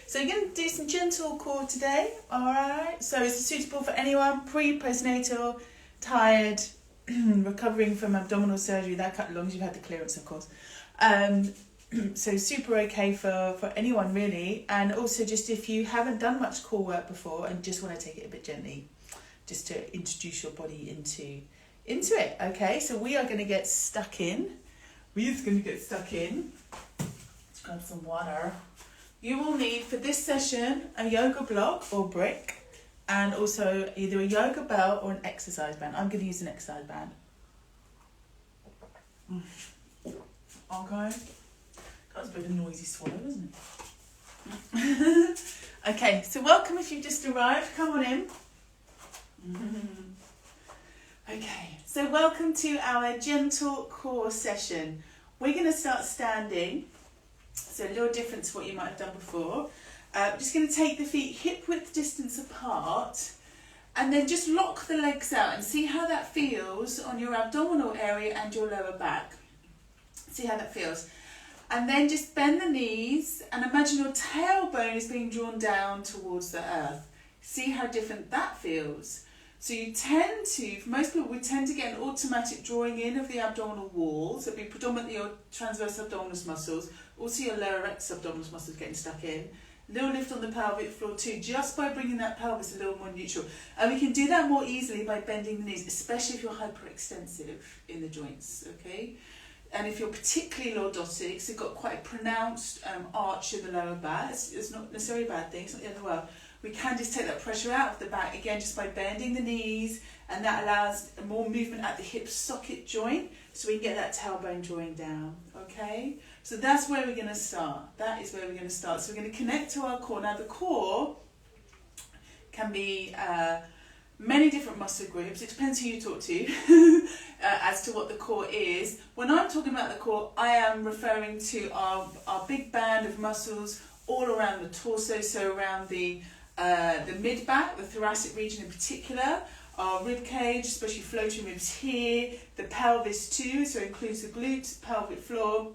So you're going to do some gentle core today, alright? So it's suitable for anyone, postnatal, tired, recovering from abdominal surgery, that as long as you've had the clearance, of course. So super okay for anyone really, and also just if you haven't done much core work before and just want to take it a bit gently, just to introduce your body into it, okay? So we are going to get stuck in. Let's grab some water. You will need, for this session, a yoga block or brick, and also either a yoga belt or an exercise band. I'm going to use an exercise band. Okay. That's a bit of a noisy swallow, isn't it? Okay, so welcome if you've just arrived. Come on in. Okay, so welcome to our gentle core session. We're going to start standing. So a little different to what you might have done before. I'm just going to take the feet hip width distance apart and then just lock the legs out and see how that feels on your abdominal area and your lower back. See how that feels. And then just bend the knees and imagine your tailbone is being drawn down towards the earth. See how different that feels. So you tend to, for most people, we tend to get an automatic drawing in of the abdominal walls. It'll be predominantly your transverse abdominis muscles, also your lower rectus abdominis muscles getting stuck in. A little lift on the pelvic floor too, just by bringing that pelvis a little more neutral. And we can do that more easily by bending the knees, especially if you're hyperextensive in the joints, okay? And if you're particularly lordotic, so you've got quite a pronounced arch in the lower back, it's not necessarily a bad thing, it's not the end of the world. We can just take that pressure out of the back, again, just by bending the knees, and that allows more movement at the hip socket joint, so we can get that tailbone drawing down, okay? So that's where we're going to start. That is where we're going to start. So we're going to connect to our core. Now the core can be many different muscle groups. It depends who you talk to as to what the core is. When I'm talking about the core, I am referring to our big band of muscles all around the torso, so around the mid-back, the thoracic region in particular, our rib cage, especially floating ribs here, the pelvis too, so it includes the glutes, pelvic floor,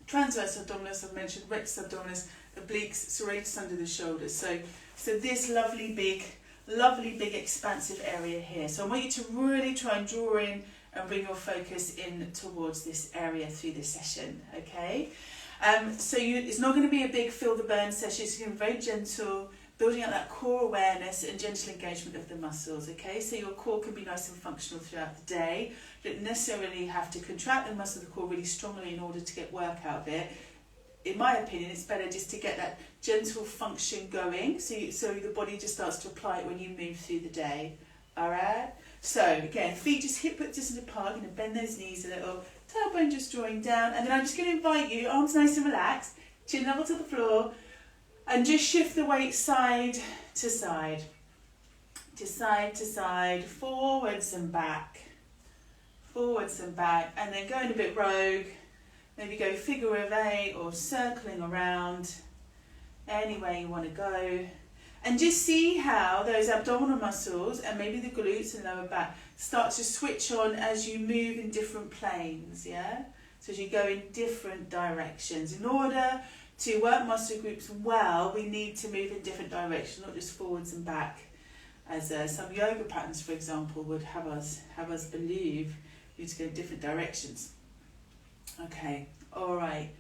transverse abdominis, I've mentioned, rectus abdominis, obliques, serratus under the shoulders. So this lovely big expansive area here. So I want you to really try and draw in and bring your focus in towards this area through this session, okay? It's not going to be a big feel the burn session, it's going to be very gentle, building up that core awareness and gentle engagement of the muscles, okay? So your core can be nice and functional throughout the day. You don't necessarily have to contract the muscle of the core really strongly in order to get work out of it. In my opinion, it's better just to get that gentle function going, so the body just starts to apply it when you move through the day, all right? So again, feet just hip width distance apart, you're going to bend those knees a little, tailbone just drawing down, and then I'm just going to invite you, arms nice and relaxed, chin level to the floor, and just shift the weight side to side, forwards and back, and then going a bit rogue, maybe go figure of 8 or circling around, any way you want to go. And just see how those abdominal muscles and maybe the glutes and lower back start to switch on as you move in different planes, yeah? So as you go in different directions. In order to work muscle groups well, we need to move in different directions, not just forwards and back, as some yoga patterns, for example, would have us believe. We need to go in different directions. Okay, all right.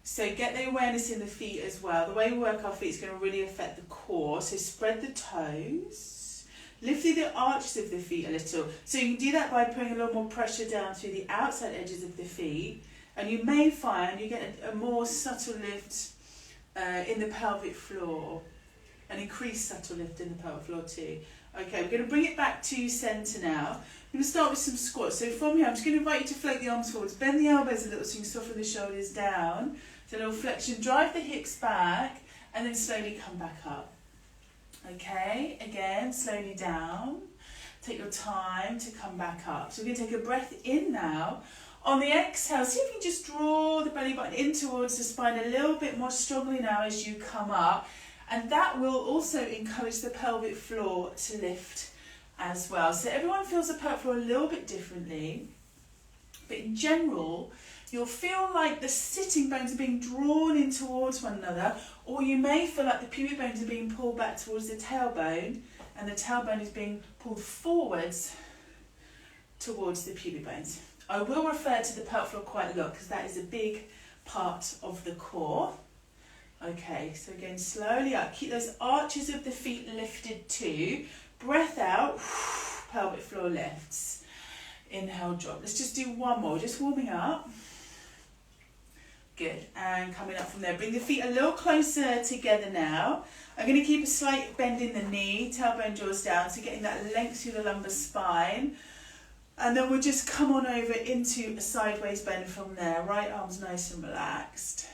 So get the awareness in the feet as well. The way we work our feet is going to really affect the core. So spread the toes. Lift through the arches of the feet a little. So you can do that by putting a little more pressure down through the outside edges of the feet. And you may find you get a more subtle lift in the pelvic floor. An increased subtle lift in the pelvic floor too. Okay, we're going to bring it back to centre now. I'm going to start with some squats. So from here, I'm just going to invite you to float the arms forwards. Bend the elbows a little so you can soften the shoulders down. So a little flexion. Drive the hips back and then slowly come back up. Okay, again, slowly down. Take your time to come back up. So we're going to take a breath in now. On the exhale, see if you can just draw the belly button in towards the spine a little bit more strongly now as you come up. And that will also encourage the pelvic floor to lift as well. So everyone feels the pelvic floor a little bit differently. But in general, you'll feel like the sitting bones are being drawn in towards one another, or you may feel like the pubic bones are being pulled back towards the tailbone, and the tailbone is being pulled forwards towards the pubic bones. I will refer to the pelvic floor quite a lot because that is a big part of the core. Okay, so again, slowly up. Keep those arches of the feet lifted too. Breath out, pelvic floor lifts. Inhale, drop. Let's just do one more, just warming up. Good, and coming up from there. Bring the feet a little closer together now. I'm going to keep a slight bend in the knee, tailbone draws down, so getting that length through the lumbar spine. And then we'll just come on over into a sideways bend from there. Right arm's nice and relaxed.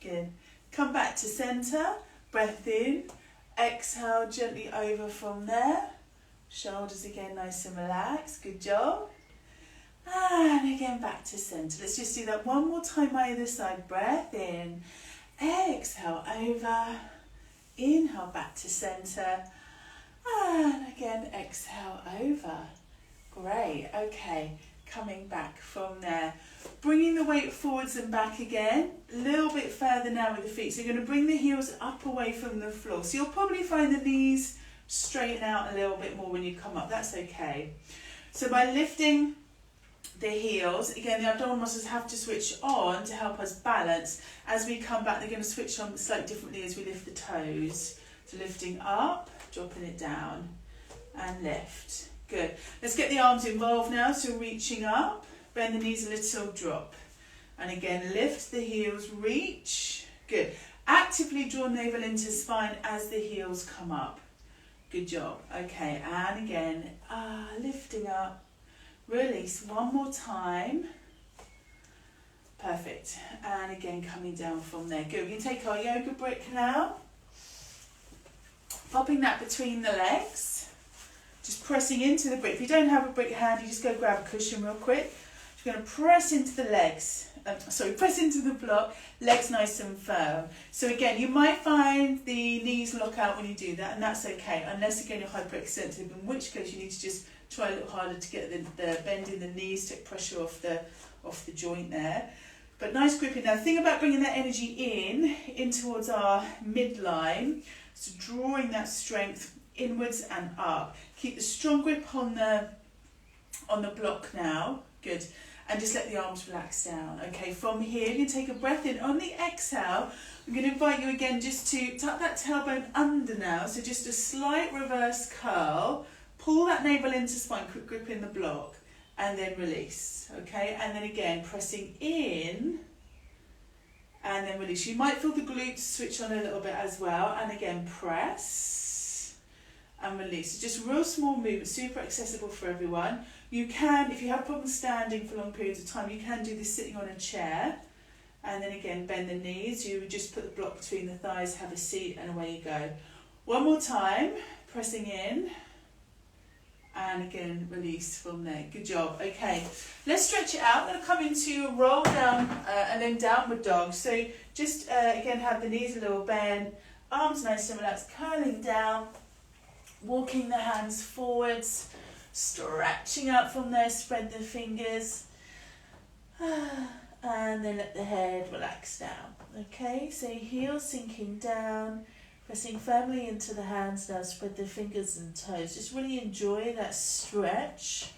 Good. Come back to centre, breath in, exhale gently over from there. Shoulders again nice and relaxed, good job. And again back to centre. Let's just do that one more time either side. Breath in, exhale over, inhale back to centre, and again exhale over. Great, okay, coming back from there. Bringing the weight forwards and back again, a little bit further now with the feet. So you're going to bring the heels up away from the floor. So you'll probably find the knees straighten out a little bit more when you come up. That's okay. So by lifting the heels, again, the abdominal muscles have to switch on to help us balance. As we come back, they're going to switch on slightly differently as we lift the toes. So lifting up, dropping it down, and lift. Good. Let's get the arms involved now. So reaching up, bend the knees a little, drop. And again, lift the heels, reach. Good. Actively draw navel into spine as the heels come up. Good job. Okay, and again, lifting up. Release one more time. Perfect. And again, coming down from there. Good. We can take our yoga brick now. Popping that between the legs. Just pressing into the brick. If you don't have a brick handy, just go grab a cushion real quick. You're going to press into the legs. Press into the block. Legs nice and firm. So again, you might find the knees lock out when you do that, and that's okay. Unless again you're hyperextensive, in which case you need to just try a little harder to get the bend in the knees, take pressure off the joint there. But nice gripping. Now the thing about bringing that energy in towards our midline, so drawing that strength inwards and up. Keep the strong grip on the block now. Good. And just let the arms relax down. Okay, from here you can take a breath in. On the exhale, I'm going to invite you again just to tuck that tailbone under now. So just a slight reverse curl. Pull that navel into spine, quick grip in the block, and then release. Okay, and then again pressing in, and then release. You might feel the glutes switch on a little bit as well. And again, press and release. So just real small movement, super accessible for everyone. You can, if you have problems standing for long periods of time, you can do this sitting on a chair. And then again, bend the knees. You would just put the block between the thighs, have a seat, and away you go. One more time, pressing in. And again, release from there. Good job. Okay, let's stretch it out. I'm going to come into a roll down and then downward dog. So just, again, have the knees a little bend. Arms nice and relaxed, curling down. Walking the hands forwards. Stretching out from there, spread the fingers. And then let the head relax down. Okay, so heels sinking down. Pressing firmly into the hands now, spread the fingers and toes. Just really enjoy that stretch.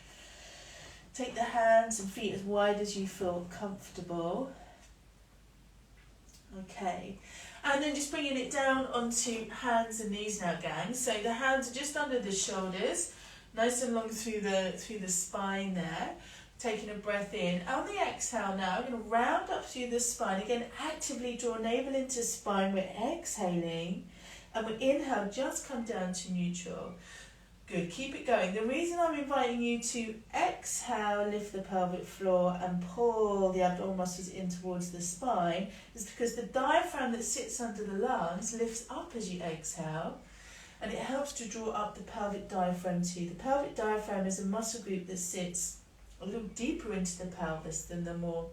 Take the hands and feet as wide as you feel comfortable. Okay, and then just bringing it down onto hands and knees now, gang. So the hands are just under the shoulders, nice and long through the spine there. Taking a breath in. On the exhale now, I'm going to round up through the spine. Again, actively draw navel into spine. We're exhaling. And we inhale, just come down to neutral. Good, keep it going. The reason I'm inviting you to exhale, lift the pelvic floor and pull the abdominal muscles in towards the spine is because the diaphragm that sits under the lungs lifts up as you exhale, and it helps to draw up the pelvic diaphragm too. The pelvic diaphragm is a muscle group that sits a little deeper into the pelvis than the more,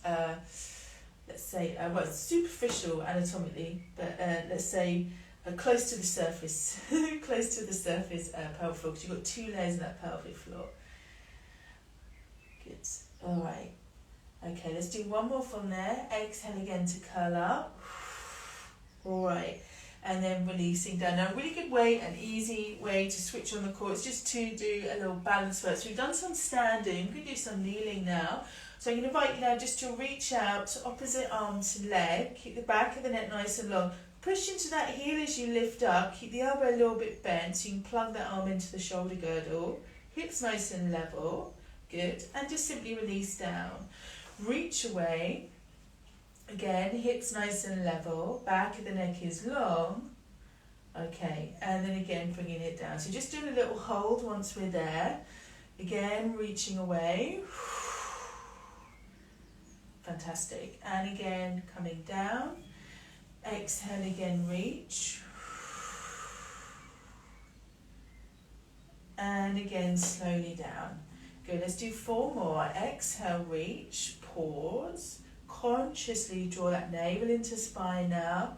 let's say, it's superficial anatomically, but let's say close to the surface, close to the surface pelvic floor, because you've got two layers in that pelvic floor. Good. All right. Okay, let's do one more from there. Exhale again to curl up. All right, and then releasing down. Now, a really good way, an easy way to switch on the core is just to do a little balance first. So we've done some standing, we can do some kneeling now. So I'm going to invite you now just to reach out to opposite arm to leg, keep the back of the neck nice and long. Push into that heel as you lift up, keep the elbow a little bit bent so you can plug that arm into the shoulder girdle. Hips nice and level, good, and just simply release down. Reach away, again, hips nice and level, back of the neck is long, okay, and then again bringing it down. So just doing a little hold once we're there, again reaching away, fantastic, and again coming down, exhale again, reach, and again slowly down. Good, let's do 4 more. Exhale, reach, pause, consciously draw that navel into spine now,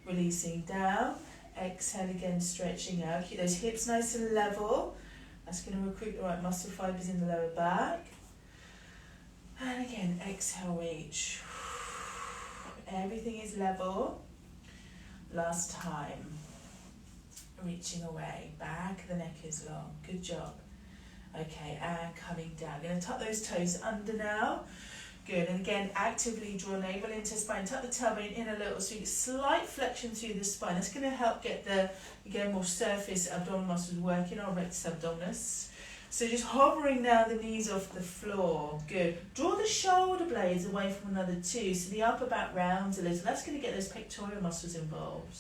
releasing down, exhale again, stretching out, keep those hips nice and level, that's going to recruit the right muscle fibres in the lower back, and again, exhale, reach, everything is level, last time, reaching away, back of the neck is long, good job. Okay, and coming down. Going to tuck those toes under now. Good, and again, actively draw navel into spine. Tuck the tailbone in a little, so you get slight flexion through the spine. That's going to help get the, again, more surface abdominal muscles working, our rectus abdominis. So just hovering now the knees off the floor. Good. Draw the shoulder blades away from one another too, so the upper back rounds a little. That's going to get those pectoral muscles involved.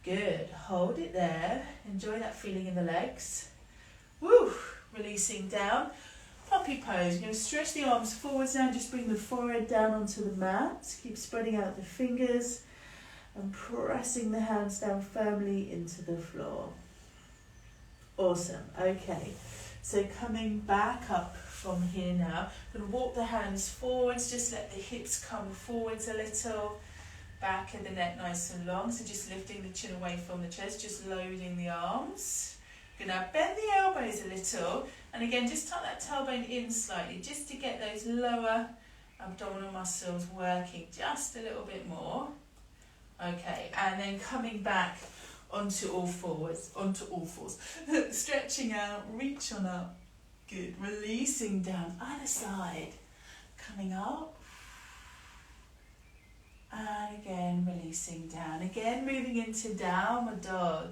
Good. Hold it there. Enjoy that feeling in the legs. Woo! Releasing down, puppy pose. You're going to stretch the arms forwards now, just bring the forehead down onto the mat, keep spreading out the fingers and pressing the hands down firmly into the floor. Awesome, okay, so coming back up from here now, I'm going to walk the hands forwards, just let the hips come forwards a little, back of the neck nice and long, so just lifting the chin away from the chest, just loading the arms. Now bend the elbows a little, and again just tuck that tailbone in slightly just to get those lower abdominal muscles working just a little bit more. Okay, and then coming back onto all fours. Stretching out, reach on up. Good, releasing down, other side. Coming up. And again releasing down. Again moving into downward dog.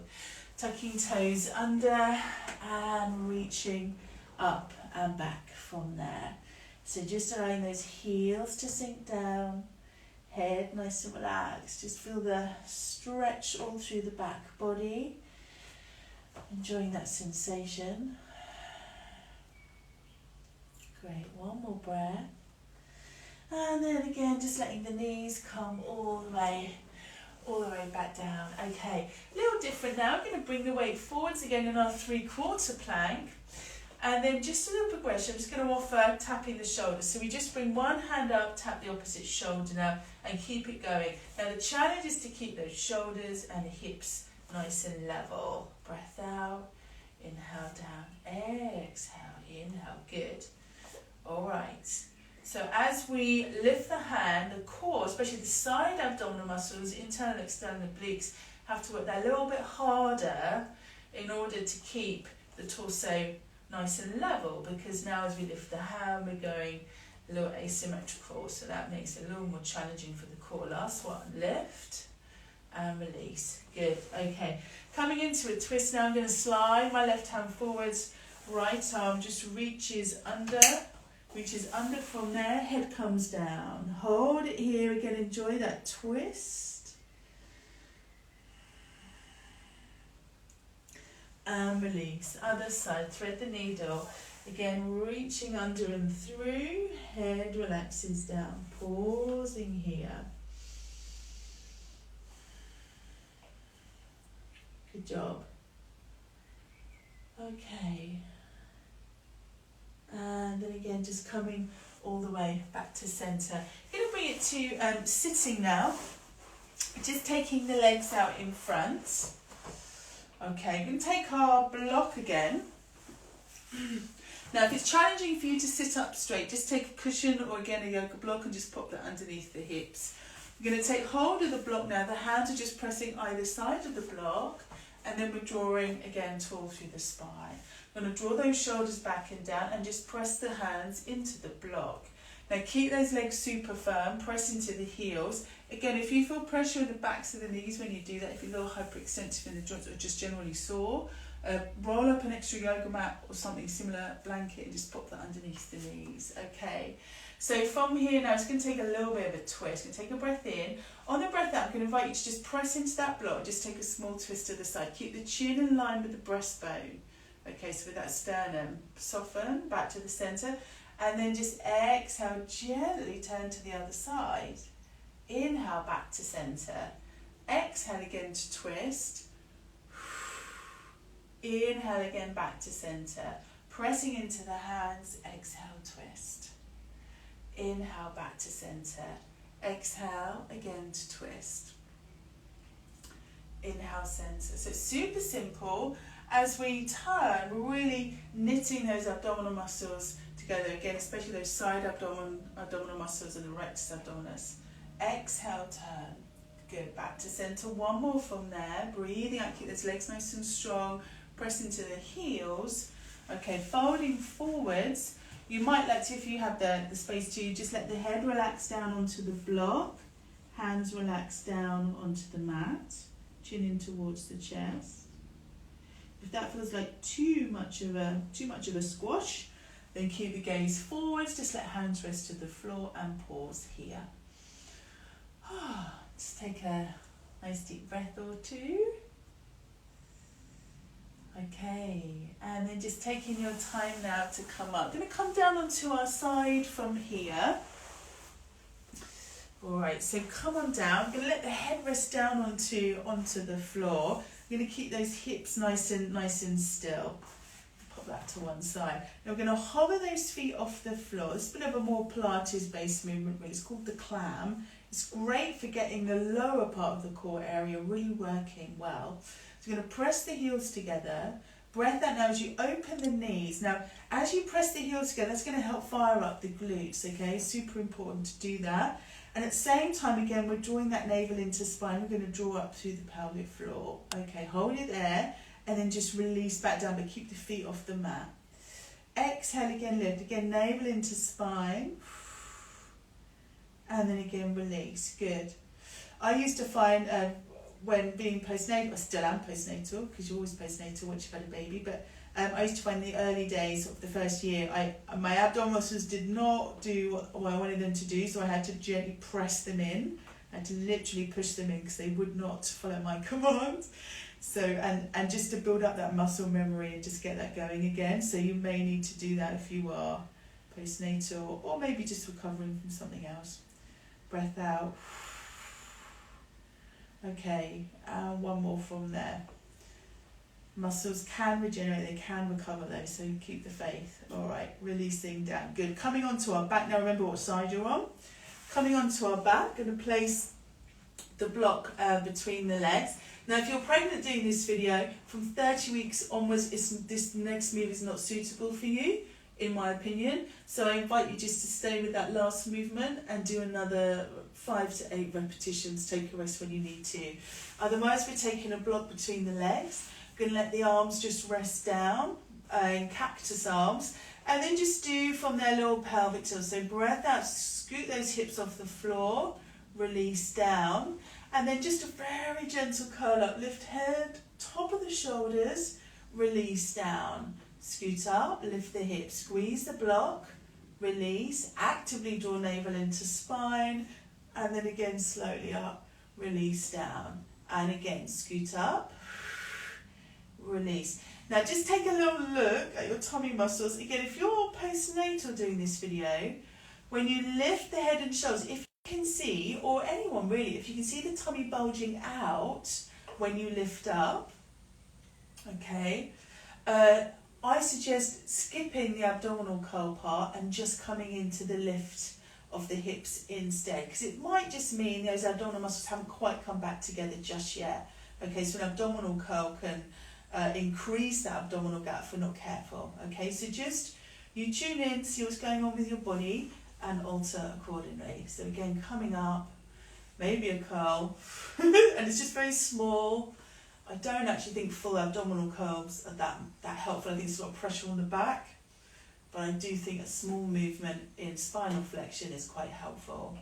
Tucking toes under and reaching up and back from there. So just allowing those heels to sink down, head nice and relaxed. Just feel the stretch all through the back body. Enjoying that sensation. Great, one more breath. And then again, just letting the knees come all the way back down. Okay, a little different now. I'm going to bring the weight forwards again in our 3/4 plank, and then just a little progression. I'm just going to offer tapping the shoulders. So we just bring one hand up, tap the opposite shoulder now, and keep it going. Now the challenge is to keep those shoulders and hips nice and level. Breath out, inhale down, exhale, inhale, good. All right. So as we lift the hand, the core, especially the side abdominal muscles, internal, external obliques, have to work that a little bit harder in order to keep the torso nice and level, because now as we lift the hand, we're going a little asymmetrical, so that makes it a little more challenging for the core. Last one, lift and release. Good, okay. Coming into a twist now, I'm going to slide my left hand forwards, right arm just reaches under from there, head comes down. Hold it here, again, enjoy that twist. And release. Other side, thread the needle. Again, reaching under and through, head relaxes down. Pausing here. Good job. Okay. And then again, just coming all the way back to centre. I'm going to bring it to sitting now. Just taking the legs out in front. Okay, we're going to take our block again. Now Now, if it's challenging for you to sit up straight, just take a cushion or again a yoga block and just pop that underneath the hips. You're going to take hold of the block now. The hands are just pressing either side of the block, and then we're drawing again tall through the spine. I'm going to draw those shoulders back and down and just press the hands into the block. Now keep those legs super firm, press into the heels. Again, if you feel pressure in the backs of the knees when you do that, if you're a little hyperextensive in the joints or just generally sore, roll up an extra yoga mat or something similar, blanket, and just pop that underneath the knees. Okay. So from here now, it's going to take a little bit of a twist. Going to take a breath in. On the breath out, I'm going to invite you to just press into that block. Just take a small twist to the side. Keep the chin in line with the breastbone. Okay, so with that sternum, soften back to the centre. And then just exhale, gently turn to the other side. Inhale back to centre. Exhale again to twist. Inhale again back to centre. Pressing into the hands, exhale, twist. Inhale back to centre. Exhale again to twist. Inhale, centre. So it's super simple. As we turn, we're really knitting those abdominal muscles together again, especially those side abdominal muscles and the rectus abdominis. Exhale, turn. Good. Back to centre. One more from there. Breathing out. Keep those legs nice and strong. Press into the heels. Okay, folding forwards. You might like to, if you have the space to, just let the head relax down onto the block. Hands relax down onto the mat. Chin in towards the chest. If that feels like too much of a squash, then keep the gaze forwards. Just let hands rest to the floor and pause here. Just take a nice deep breath or two. Okay, and then just taking your time now to come up. Going to come down onto our side from here. Alright, so come on down. I'm going to let the head rest down onto the floor. I'm going to keep those hips nice and still. Pop that to one side. Now we're going to hover those feet off the floor. It's a bit of a more Pilates-based movement, really. It's called the clam. It's great for getting the lower part of the core area really working well. So we're going to press the heels together. Breath out now as you open the knees. Now, as you press the heels together, that's going to help fire up the glutes, okay? Super important to do that. And at the same time, again, we're drawing that navel into spine. We're going to draw up through the pelvic floor. Okay, hold it there, and then just release back down, but keep the feet off the mat. Exhale again, lift. Again, navel into spine. And then again, release. Good. I used to find when being postnatal, I still am postnatal, because you're always postnatal once you've had a baby, but I used to find the early days of the first year, my abdominal muscles did not do what I wanted them to do, so I had to gently press them in. I had to literally push them in because they would not follow my commands. So, and just to build up that muscle memory and just get that going again. So you may need to do that if you are postnatal or maybe just recovering from something else. Breath out. Okay, one more from there. Muscles can regenerate, they can recover though, so keep the faith. Alright, releasing down. Good. Coming onto our back. Now remember what side you're on. Coming onto our back, going to place the block between the legs. Now if you're pregnant doing this video, from 30 weeks onwards, this next move is not suitable for you, in my opinion. So I invite you just to stay with that last movement and do another 5 to 8 repetitions. Take a rest when you need to. Otherwise, we're taking a block between the legs. Going to let the arms just rest down in cactus arms, and then just do from there little pelvic tilt. So breath out, scoot those hips off the floor, release down, and then just a very gentle curl up. Lift head, top of the shoulders, release down, scoot up, lift the hips, squeeze the block, release, actively draw navel into spine, and then again slowly up, release down, and again scoot up, release. Now just take a little look at your tummy muscles. Again, if you're postnatal doing this video, when you lift the head and shoulders, if you can see, or anyone really, if you can see the tummy bulging out when you lift up, okay, I suggest skipping the abdominal curl part and just coming into the lift of the hips instead, because it might just mean those abdominal muscles haven't quite come back together just yet. Okay, so an abdominal curl can increase that abdominal gap if we're not careful. Okay, so just You tune in, see what's going on with your body and alter accordingly. So again, coming up, maybe a curl, and it's just very small. I don't actually think full abdominal curls are that helpful. I think it's a lot of pressure on the back, but I do think a small movement in spinal flexion is quite helpful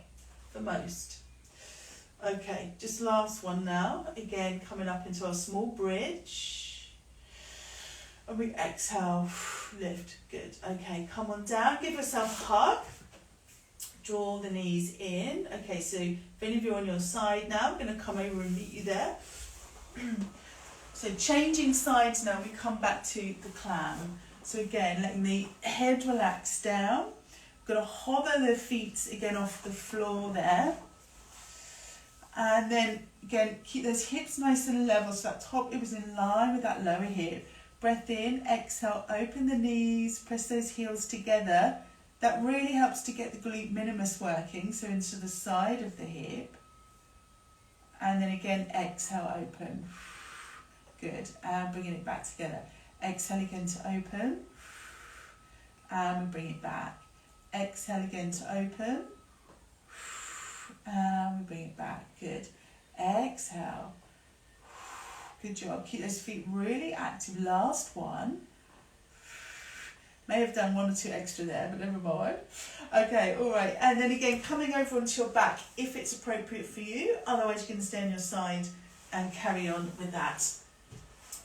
for most. Okay, just last one now. Again, coming up into our small bridge. And we exhale, lift, good. Okay, come on down, give yourself a hug. Draw the knees in. Okay, so if any of you are on your side now, I'm going to come over and meet you there. So changing sides now, we come back to the clam. So again, letting the head relax down. We're going to hover the feet again off the floor there. And then again, keep those hips nice and level so that top hip is in line with that lower hip. Breath in, exhale, open the knees, press those heels together. That really helps to get the glute minimus working, so into the side of the hip. And then again, exhale, open. Good, and bringing it back together. Exhale again to open, and we bring it back. Exhale again to open, and we bring it back. Good. Exhale. Good job. Keep those feet really active. Last one. May have done one or two extra there, but never mind. Okay, all right. And then again, coming over onto your back if it's appropriate for you. Otherwise, you can stay on your side and carry on with that.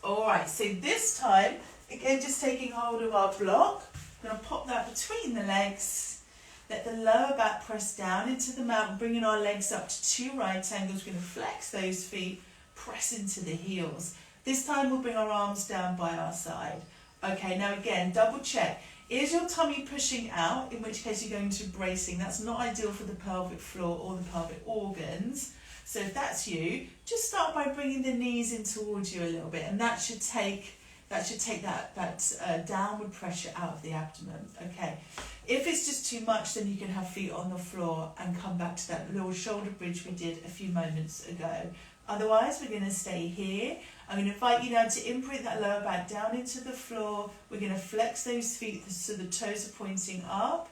All right, so this time, again, just taking hold of our block. I'm going to pop that between the legs. Let the lower back press down into the mat, bringing our legs up to 2 right angles. We're going to flex those feet, press into the heels. This time we'll bring our arms down by our side. Okay, now again, double check. Is your tummy pushing out, in which case you're going to bracing. That's not ideal for the pelvic floor or the pelvic organs. So if that's you, just start by bringing the knees in towards you a little bit, and that should take that downward pressure out of the abdomen. Okay. If it's just too much, then you can have feet on the floor and come back to that little shoulder bridge we did a few moments ago. Otherwise, we're going to stay here. I'm going to invite you now to imprint that lower back down into the floor. We're going to flex those feet so the toes are pointing up.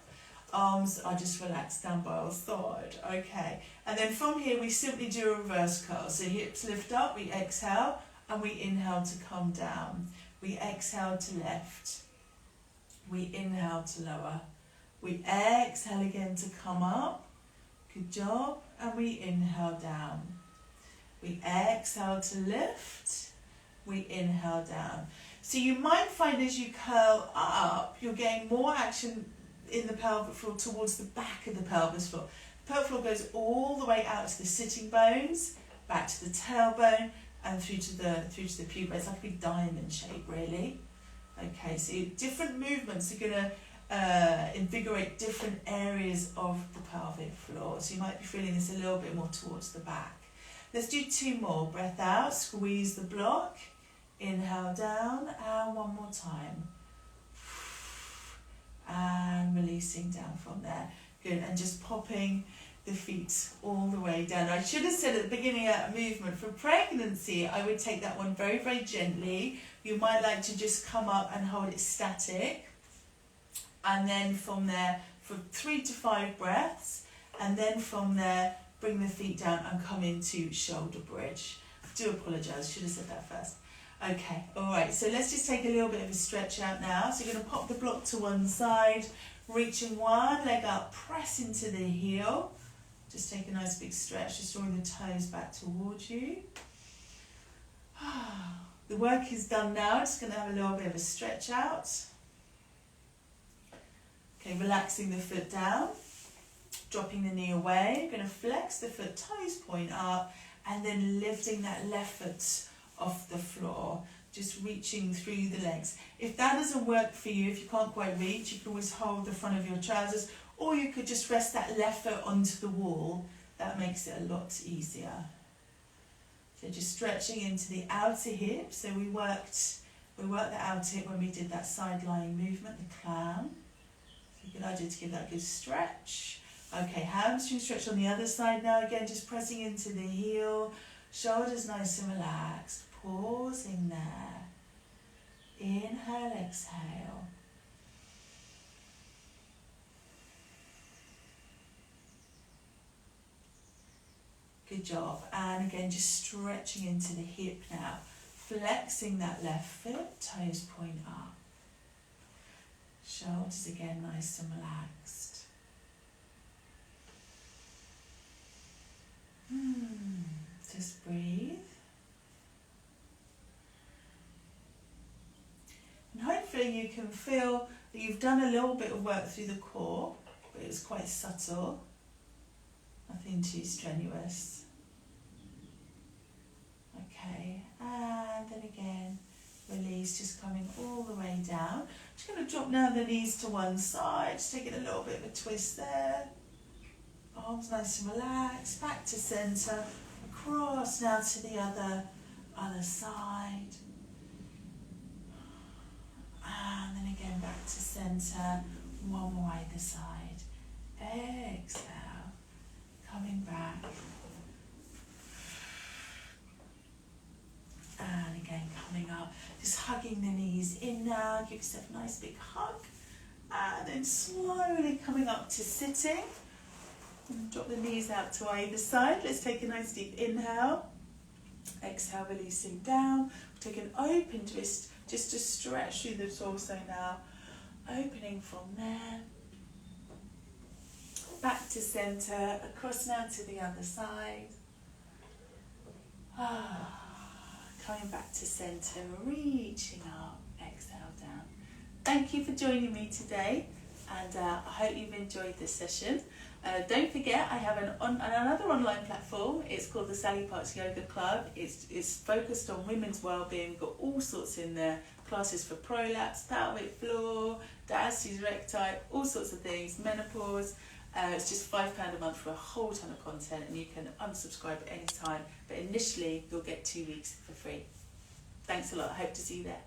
Arms are just relaxed down by our side. Okay. And then from here, we simply do a reverse curl. So hips lift up, we exhale, and we inhale to come down. We exhale to lift. We inhale to lower. We exhale again to come up. Good job. And we inhale down. We exhale to lift. We inhale down. So you might find as you curl up, you're getting more action in the pelvic floor towards the back of the pelvis floor. The pelvic floor goes all the way out to the sitting bones, back to the tailbone, and through to the pubic. It's like a big diamond shape, really. Okay, so different movements are going to invigorate different areas of the pelvic floor. So you might be feeling this a little bit more towards the back. Let's do 2 more. Breath out, squeeze the block. Inhale down, and one more time. And releasing down from there. Good, and just popping the feet all the way down. I should have said at the beginning of that movement, for pregnancy, I would take that one very, very gently. You might like to just come up and hold it static. And then from there, for 3 to 5 breaths. And then from there, bring the feet down and come into shoulder bridge. I do apologise, should have said that first. Okay, all right, so let's just take a little bit of a stretch out now. So you're going to pop the block to one side, reaching one leg up, press into the heel. Just take a nice big stretch, just drawing the toes back towards you. The work is done now, just going to have a little bit of a stretch out. Okay, relaxing the foot down, dropping the knee away. You're going to flex the foot, toes point up, and then lifting that left foot off the floor, just reaching through the legs. If that doesn't work for you, if you can't quite reach, you can always hold the front of your trousers, or you could just rest that left foot onto the wall. That makes it a lot easier. So just stretching into the outer hip. So we worked the outer hip when we did that side lying movement, the clam. So a good idea to give that a good stretch. Okay, hamstring stretch on the other side now. Again, just pressing into the heel. Shoulders nice and relaxed. Pausing there. Inhale, exhale. Good job. And again, just stretching into the hip now. Flexing that left foot, toes point up. Shoulders again nice and relaxed. Just breathe. And hopefully you can feel that you've done a little bit of work through the core, but it was quite subtle. Nothing too strenuous. Okay, and then again, release, just coming all the way down. Just going to drop down the knees to one side, just taking a little bit of a twist there. Arms nice and relaxed, back to centre, across now to the other side. And then again back to centre, one more either side. Exhale, coming back. And again coming up, just hugging the knees in now, give yourself a nice big hug. And then slowly coming up to sitting. And drop the knees out to either side. Let's take a nice deep inhale. Exhale, releasing down. Take an open twist just to stretch through the torso now. Opening from there. Back to centre, across now to the other side. Coming back to centre, reaching up, exhale down. Thank you for joining me today, and I hope you've enjoyed this session. Don't forget, I have another online platform. It's called the Sally Parks Yoga Club. It's focused on women's well-being. We've got all sorts in there. Classes for prolapse, pelvic floor, diastasis recti, all sorts of things, menopause. It's just £5 a month for a whole ton of content, and you can unsubscribe at any time. But initially, you'll get 2 weeks for free. Thanks a lot. I hope to see you there.